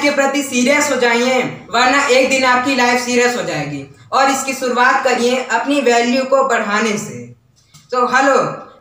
के प्रति सीरियस हो जाइए, वरना एक दिन आपकी लाइफ सीरियस हो जाएगी। और इसकी शुरुआत करिए अपनी वैल्यू को बढ़ाने से। तो हेलो,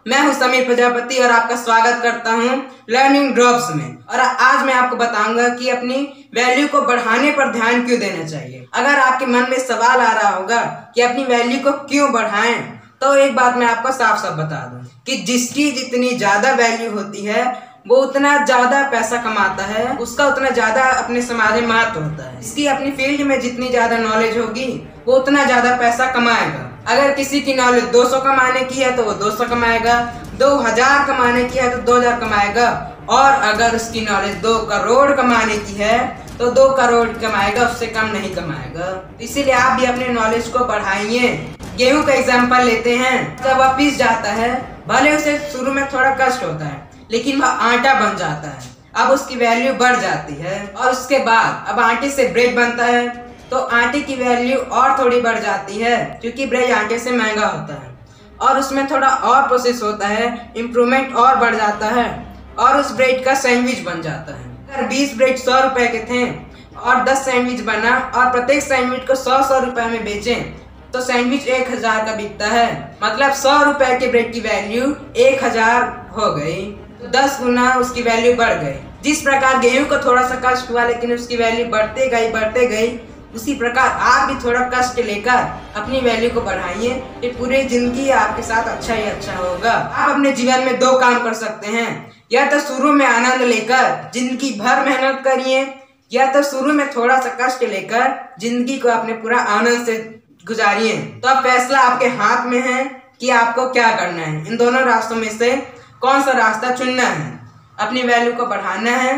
मैं हूं समीर प्रजापति और आपका स्वागत करता हूं लर्निंग ड्रॉप्स में। और आज मैं आपको बताऊंगा कि अपनी वैल्यू को बढ़ाने पर ध्यान क्यों देना चाहिए। अगर आपके मन में सवाल आ रहा होगा कि अपनी वैल्यू को क्यों बढ़ाएं, तो एक बात मैं आपको साफ साफ बता दूं कि जिसकी जितनी ज्यादा वैल्यू होती है वो उतना ज्यादा पैसा कमाता है, उसका उतना ज्यादा अपने समाज में महत्व होता है। इसकी अपनी फील्ड में जितनी ज्यादा नॉलेज होगी वो उतना ज्यादा पैसा कमाएगा। अगर किसी की नॉलेज 200 कमाने की है तो वो 200 कमाएगा, 2000 कमाने की है तो 2000 कमाएगा, और अगर उसकी नॉलेज 2 करोड़ कमाने की है तो 2 करोड़ कमाएगा, उससे कम नहीं कमाएगा। इसीलिए आप भी अपने नॉलेज को बढ़ाइए। गेहूं का एग्जाम्पल लेते हैं। जब वह पीस जाता है, भले उसे शुरू में थोड़ा कष्ट होता है, लेकिन वह आटा बन जाता है। अब उसकी वैल्यू बढ़ जाती है। और उसके बाद अब आटे से ब्रेड बनता है, तो आटे की वैल्यू और थोड़ी बढ़ जाती है, क्योंकि ब्रेड आटे से महंगा होता है। और उसमें थोड़ा और प्रोसेस होता है, इम्प्रूवमेंट और बढ़ जाता है, और उस ब्रेड का सैंडविच बन जाता है। अगर 20 ब्रेड 100 रुपए के थे और 10 सैंडविच बना, और प्रत्येक सैंडविच को 100 रुपए में बेचें, तो सैंडविच 1000 का बिकता है। मतलब 100 रुपए के ब्रेड की वैल्यू 1000 हो गई, तो 10 गुना उसकी वैल्यू बढ़ गई। जिस प्रकार गेहूं को थोड़ा सा कष्ट हुआ लेकिन उसकी वैल्यू बढ़ते गई, उसी प्रकार आप भी थोड़ा कष्ट लेकर अपनी वैल्यू को बढ़ाइए। ये पूरी जिंदगी आपके साथ अच्छा ही अच्छा होगा। आप अपने जीवन में 2 काम कर सकते हैं, या तो शुरू में आनंद लेकर जिंदगी भर मेहनत करिए, या तो शुरू में थोड़ा सा कष्ट लेकर जिंदगी को अपने पूरा आनंद से गुजारिए। तो अब फैसला आपके हाथ में है कि आपको क्या करना है। इन दोनों रास्तों में से कौन सा रास्ता चुनना है। अपनी वैल्यू को बढ़ाना है,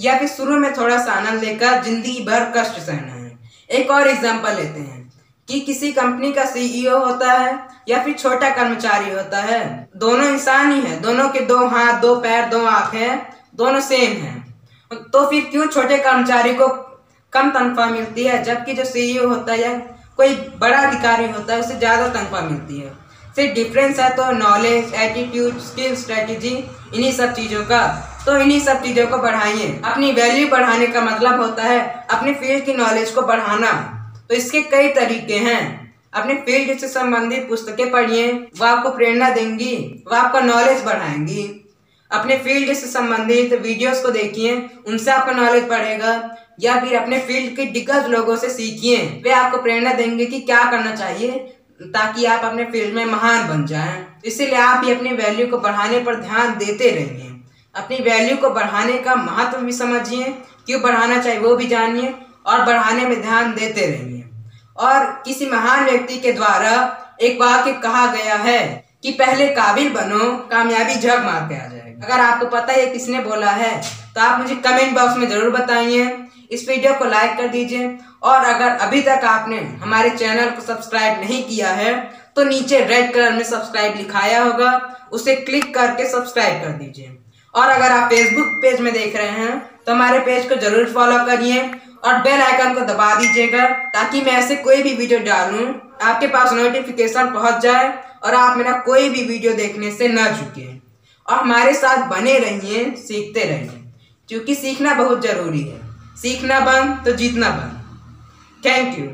या फिर शुरू में थोड़ा सा आनंद लेकर जिंदगी भर कष्ट सहना है। एक और एग्जांपल लेते हैं कि किसी कंपनी का सीईओ होता है या फिर छोटा कर्मचारी होता है। दोनों इंसान ही है, दोनों के 2 हाथ, 2 पैर, 2 आंखें हैं, दोनों सेम हैं। तो फिर क्यों छोटे कर्मचारी को कम तनख्वाह मिलती है, जबकि जो सीईओ होता है या कोई बड़ा अधिकारी होता है उसे ज्यादा तनख्वाह मिलती है। सिर्फ डिफरेंस है तो नॉलेज, एटीट्यूड, स्किल, स्ट्रेटेजी, इन्हीं सब चीजों का। तो इन्हीं सब चीजों को बढ़ाइए। अपनी वैल्यू बढ़ाने का मतलब होता है अपनी फील्ड की नॉलेज को बढ़ाना। तो इसके कई तरीके हैं। अपने फील्ड से संबंधित पुस्तकें पढ़िए, वो आपको प्रेरणा देंगी, वो आपका नॉलेज बढ़ाएंगी। अपने फील्ड से संबंधित वीडियोस को देखिए, उनसे आपका नॉलेज बढ़ेगा। या फिर अपने फील्ड के दिग्गज लोगों से सीखिए, वे आपको प्रेरणा देंगे कि क्या करना चाहिए ताकि आप अपने फील्ड में महान बन जाएं। इसीलिए आप भी अपनी वैल्यू को बढ़ाने पर ध्यान देते रहिए। अपनी वैल्यू को बढ़ाने का महत्व भी समझिए, क्यों बढ़ाना चाहिए वो भी जानिए, और बढ़ाने में ध्यान देते रहिए। और किसी महान व्यक्ति के द्वारा एक वाक्य कहा गया है कि पहले काबिल बनो, कामयाबी झग मार के आ जाएगी। अगर आपको पता है किसने बोला है तो आप मुझे कमेंट बॉक्स में जरूर बताइए। इस वीडियो को लाइक कर दीजिए, और अगर अभी तक आपने हमारे चैनल को सब्सक्राइब नहीं किया है तो नीचे रेड कलर में सब्सक्राइब लिखाया होगा, उसे क्लिक करके सब्सक्राइब कर दीजिए। और अगर आप फेसबुक पेज में देख रहे हैं तो हमारे पेज को जरूर फॉलो करिए और बेल आइकन को दबा दीजिएगा, ताकि मैं ऐसे कोई भी वीडियो डालूं आपके पास नोटिफिकेशन पहुंच जाए और आप मेरा कोई भी वीडियो देखने से न चूकें। और हमारे साथ बने रहिए, सीखते रहिए, क्योंकि सीखना बहुत जरूरी है। सीखना बंद तो जीतना बंद। Thank you.